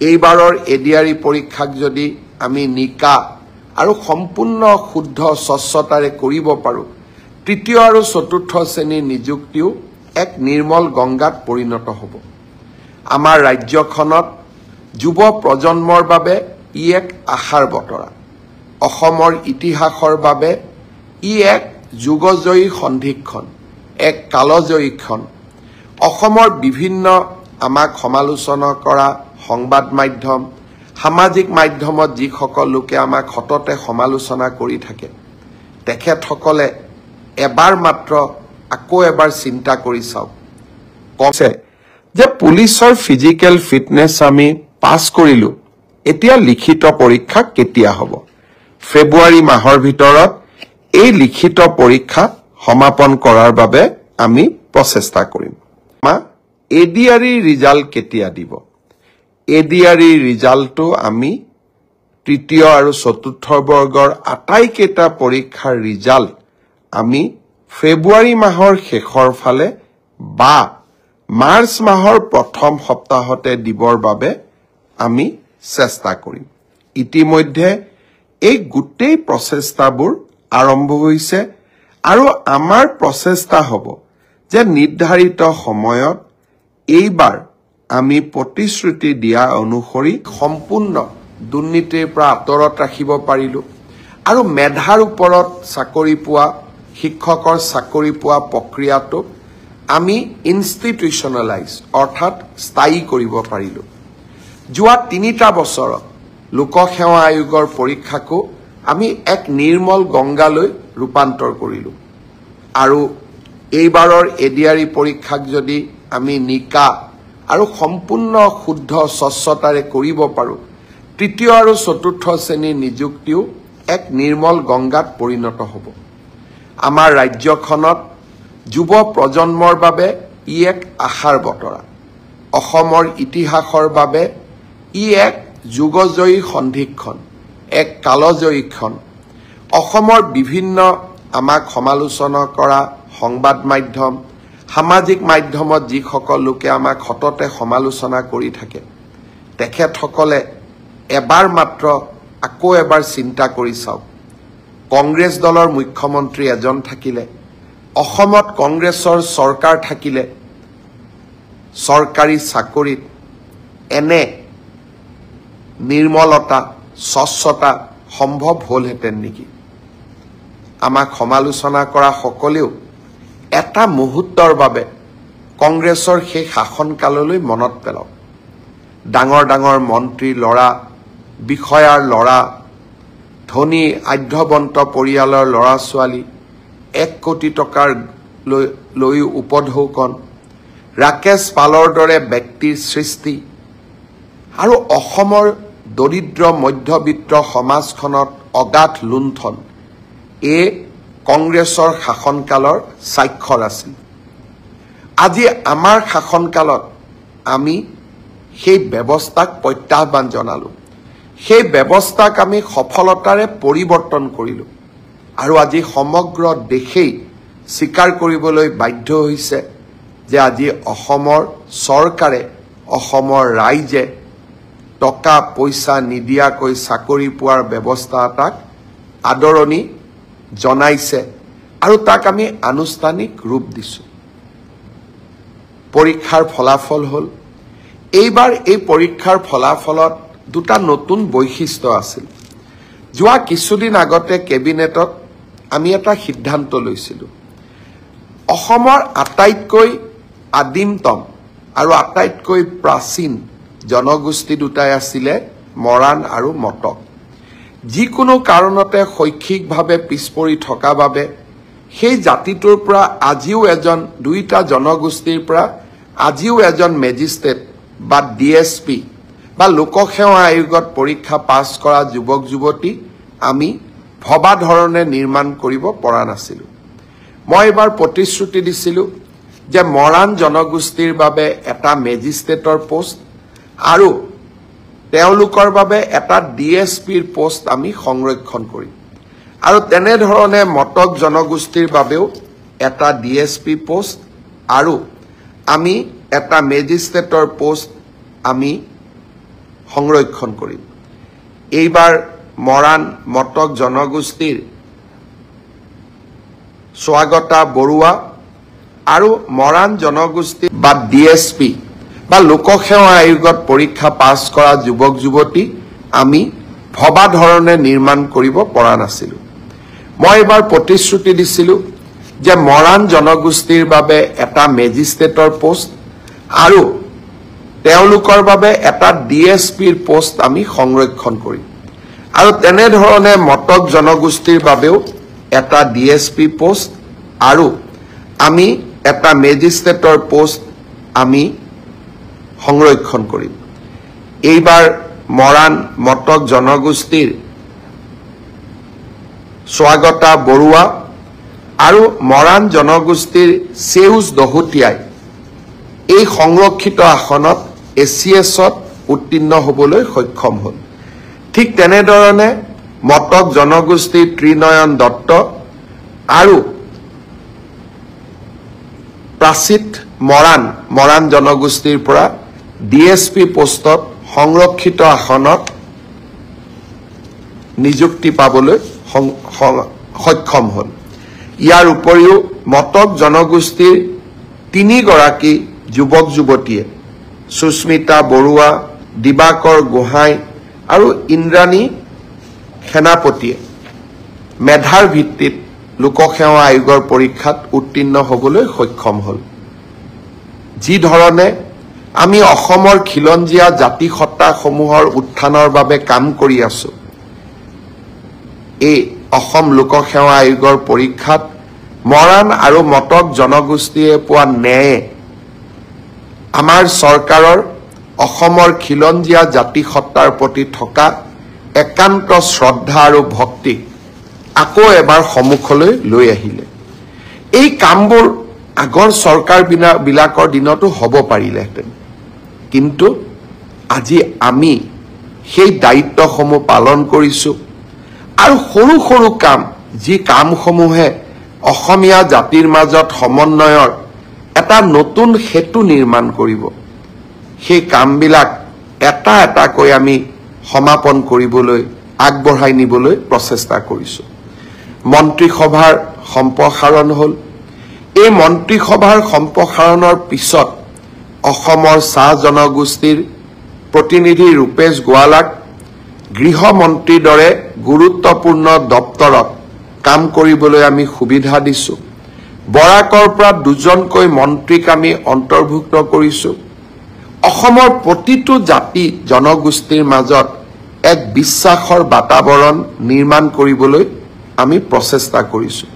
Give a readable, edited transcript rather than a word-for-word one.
এইবাৰৰ এডিআৰই পৰীক্ষাক যদি আমি নিকা আৰু সম্পূৰ্ণ শুদ্ধ স্বচ্ছতাৰে কৰিব পাৰোঁ, তৃতীয় আৰু চতুৰ্থ শ্ৰেণীৰ নিযুক্তিও এক নিৰ্মল গংগাত পৰিণত হ'ব। আমাৰ ৰাজ্যখনত যুৱ প্ৰজন্মৰ বাবে ই এক আশাৰ বতৰা। অসমৰ ইতিহাসৰ বাবে ই এক যুগজয়ী সন্ধিক্ষণ, এক কালজয়ী ক্ষণ। অসমৰ বিভিন্ন আমাক সমালোচনা কৰা সংবাদ মাধ্যম, সামাজিক মাধ্যমত যিসকল লোকে আমাক সততে সমালোচনা কৰি থাকে, তেখেতসকলে এবাৰ মাত্ৰ আকৌ এবাৰ চিন্তা কৰি চাওক। কছে যে পুলিচৰ ফিজিকেল ফিটনেছ আমি পাছ কৰিলোঁ, এতিয়া লিখিত পৰীক্ষা কেতিয়া হ'ব? ফেব্ৰুৱাৰী মাহৰ ভিতৰত এই লিখিত পৰীক্ষা সমাপন কৰাৰ বাবে আমি প্ৰচেষ্টা কৰিম। এডিআৰই ৰিজাল্ট কেতিয়া দিব? এডিআৰই ৰিজাল্টটো আমি তৃতীয় আৰু চতুৰ্থ বৰ্গৰ আটাইকেইটা পৰীক্ষাৰ ৰিজাল্ট আমি ফেব্ৰুৱাৰী মাহৰ শেষৰ ফালে বা মাৰ্চ মাহৰ প্ৰথম সপ্তাহতে দিবৰ বাবে আমি চেষ্টা কৰিম। ইতিমধ্যে এই গোটেই প্ৰচেষ্টাবোৰ আৰম্ভ হৈছে আৰু আমাৰ প্ৰচেষ্টা হ'ব যে নিৰ্ধাৰিত সময়ত এইবাৰ আমি প্ৰতিশ্ৰুতি দিয়া অনুসৰি সম্পূৰ্ণ দুৰ্নীতিৰ পৰা আঁতৰত ৰাখিব পাৰিলোঁ আৰু মেধাৰ ওপৰত চাকৰি পোৱা, শিক্ষকৰ চাকৰি পোৱা প্ৰক্ৰিয়াটোক আমি ইনষ্টিটিউচনেলাইজ অৰ্থাৎ স্থায়ী কৰিব পাৰিলোঁ। যোৱা ৩টা বছৰত লোকসেৱা আয়োগৰ পৰীক্ষাকো আমি এক নিৰ্মল গংগালৈ ৰূপান্তৰ কৰিলোঁ আৰু এইবাৰৰ এডিআৰই পৰীক্ষাক যদি আমি নিকা আৰু সম্পূৰ্ণ শুদ্ধ স্বচ্ছতাৰে কৰিব পাৰোঁ, তৃতীয় আৰু চতুৰ্থ শ্ৰেণীৰ নিযুক্তিও এক নিৰ্মল গংগাত পৰিণত হ'ব। আমাৰ ৰাজ্যখনত যুৱ প্ৰজন্মৰ বাবে ই এক আশাৰ বতৰা। অসমৰ ইতিহাসৰ বাবে ই এক যুগজয়ী সন্ধিক্ষণ, এক কালজয়ী ক্ষণ। অসমৰ বিভিন্ন আমাক সমালোচনা কৰা সংবাদ মাধ্যম, সামাজিক মাধ্যমত যিসকল লোকে আমাক সততে সমালোচনা কৰি থাকে, তেখেতসকলে এবাৰ মাত্ৰ আকৌ এবাৰ চিন্তা কৰি চাওক। কংগ্ৰেছ দলৰ মুখ্যমন্ত্ৰী এজন থাকিলে, অসমত কংগ্ৰেছৰ চৰকাৰ থাকিলে, চৰকাৰী চাকৰিত এনে নিৰ্মলতা, স্বচ্ছতা সম্ভৱ হ'লহেঁতেন নেকি? আমাক সমালোচনা কৰা সকলেও এটা মুহূৰ্তৰ বাবে কংগ্ৰেছৰ সেই শাসনকাললৈ মনত পেলাওক। ডাঙৰ ডাঙৰ মন্ত্ৰীৰ ল'ৰা, বিষয়াৰ ল'ৰা, ধনী আঢ্যবন্ত পৰিয়ালৰ ল'ৰা ছোৱালী, 1 কোটি টকাৰ লৈ উপঢৌকন, ৰাকেশ পালৰ দৰে ব্যক্তিৰ সৃষ্টি আৰু অসমৰ দৰিদ্ৰ মধ্যবিত্ত সমাজখনত অগাধ লুণ্ঠন, এই কংগ্ৰেছৰ শাসনকালৰ স্বাক্ষৰ আছিল। আজি আমাৰ শাসনকালত আমি সেই ব্যৱস্থাক প্ৰত্যাহ্বান জনালোঁ, সেই ব্যৱস্থাক আমি সফলতাৰে পৰিৱৰ্তন কৰিলোঁ আৰু আজি সমগ্ৰ দেশেই স্বীকাৰ কৰিবলৈ বাধ্য হৈছে যে আজি অসমৰ চৰকাৰে, অসমৰ ৰাইজে টকা পইচা নিদিয়াকৈ চাকৰি পোৱাৰ ব্যৱস্থা এটাক আদৰণি জনাইছে আৰু তাক আমি আনুষ্ঠানিক ৰূপ দিছোঁ। পৰীক্ষাৰ ফলাফল হ'ল, এইবাৰ এই পৰীক্ষাৰ ফলাফলত দুটা নতুন বৈশিষ্ট্য আছিল। যোৱা কিছুদিন আগতে কেবিনেটত আমি এটা সিদ্ধান্ত লৈছিলোঁ, অসমৰ আটাইতকৈ আদিমতম আৰু আটাইতকৈ প্ৰাচীন জনগোষ্ঠী দুটাই আছিলে মৰাণ আৰু মটক। যিকোনো কাৰণতে শৈক্ষিকভাৱে পিছপৰি থকা বাবে সেই জাতিটোৰ পৰা আজিও দুইটা জনগোষ্ঠীৰ পৰা আজিও এজন মেজিষ্ট্ৰেট বা ডিএছপি বা লোকসেৱা আয়োগত পৰীক্ষা পাছ কৰা যুৱক যুৱতী আমি ভবা ধৰণে নিৰ্মাণ কৰিব পৰা নাছিলোঁ। মই এবাৰ প্ৰতিশ্ৰুতি দিছিলোঁ যে মৰাণ জনগোষ্ঠীৰ বাবে এটা মেজিষ্ট্ৰেটৰ পোষ্ট আৰু তেওঁলোকৰ বাবে এটা ডিএছপিৰ পোষ্ট আমি সংৰক্ষণ কৰিম আৰু তেনেধৰণে মটক জনগোষ্ঠীৰ বাবেও এটা ডিএছপি পোষ্ট আৰু আমি এটা মেজিষ্ট্ৰেটৰ পোষ্ট আমি সংৰক্ষণ কৰিম। এইবাৰ মৰাণ মটক জনগোষ্ঠীৰ স্বাগতা বৰুৱা আৰু মৰাণ জনগোষ্ঠী বা DSP বা লোকসেৱা আয়োগত পৰীক্ষা পাছ কৰা যুৱক যুৱতী আমি ভবা ধৰণে নিৰ্মাণ কৰিব পৰা নাছিলো। মই এবাৰ প্ৰতিশ্ৰুতি দিছিলো যে মৰাণ জনগোষ্ঠীৰ বাবে এটা মেজিষ্ট্ৰেটৰ পোষ্ট আৰু তেওঁলোকৰ বাবে এটা DSPৰ পোষ্ট আমি সংৰক্ষণ কৰিম আৰু তেনেধৰণে মটক জনগোষ্ঠীৰ বাবেও এটা DSP পোষ্ট আৰু আমি এটা মেজিষ্ট্ৰেটৰ পোষ্ট আমি সংৰক্ষণ কৰিম। এইবাৰ মৰাণ মটক জনগোষ্ঠীৰ স্বাগতা বৰুৱা আৰু মৰাণ জনগোষ্ঠীৰ সেউজ দহোটীয়াই এই সংৰক্ষিত আসনত ACSত উত্তীৰ্ণ হ'বলৈ সক্ষম হ'ল। ঠিক তেনেধৰণে মটক জনগোষ্ঠীৰ ত্ৰিনয়ন দত্ত আৰু প্ৰাচিত মৰাণ জনগোষ্ঠীৰ পৰা DSP পোষ্টত সংৰক্ষিত আসনত নিযুক্তি পাবলৈ সক্ষম হ'ল। ইয়াৰ উপৰিও মটক জনগোষ্ঠীৰ 3 গৰাকী যুৱক যুৱতীয়ে সুস্মিতা বৰুৱা, দিবাকৰ গোহাঁই আৰু ইন্দ্ৰাণী সেনাপতিয়ে মেধাৰ ভিত্তিত লোকসেৱা আয়োগৰ পৰীক্ষাত উত্তীৰ্ণ হ'বলৈ সক্ষম হ'ল। যি ধৰণে আমি অসমৰ খিলঞ্জীয়া জাতি সত্তাসমূহৰ উত্থানৰ বাবে কাম কৰি আছো, এই অসম লোকসেৱা আয়োগৰ পৰীক্ষাত মৰাণ আৰু মটক জনগোষ্ঠীয়ে পোৱা ন্যায়ে আমাৰ চৰকাৰৰ অসমৰ খিলঞ্জীয়া জাতি সত্তাৰ প্ৰতি থকা একান্ত শ্ৰদ্ধা আৰু ভক্তিক আকৌ এবাৰ সন্মুখলৈ লৈ আহিলে। এই কামবোৰ আগৰ চৰকাৰ বিলাকৰ দিনতো হ'ব পাৰিলেহেঁতেন, কিন্তু আজি আমি সেই দায়িত্বসমূহ পালন কৰিছো আৰু সৰু সৰু কাম, যি কামসমূহে অসমীয়া জাতিৰ মাজত সমন্বয়ৰ এটা নতুন সেতু নিৰ্মাণ কৰিব, সেই কামবিলাক এটা এটাকৈ আমি সমাপন কৰিবলৈ আগবঢ়াই নিবলৈ প্ৰচেষ্টা কৰিছো। মন্ত্ৰীসভাৰ সম্প্ৰসাৰণ হ'ল। এই মন্ত্ৰীসভাৰ সম্প্ৰসাৰণৰ পিছত অসমৰ চাহ জনগোষ্ঠীৰ প্ৰতিনিধি ৰূপেশ গোৱালাক গৃহমন্ত্ৰীৰ দৰে গুৰুত্বপূৰ্ণ দপ্তৰত কাম কৰিবলৈ আমি সুবিধা দিছো। বৰাকৰ পৰা 2জনকৈ মন্ত্ৰীক আমি অন্তৰ্ভুক্ত কৰিছো। অসমৰ প্ৰতিটো জাতি জনগোষ্ঠীৰ মাজত এক বিশ্বাসৰ বাতাবৰণ নিৰ্মাণ কৰিবলৈ আমি প্ৰচেষ্টা কৰিছো।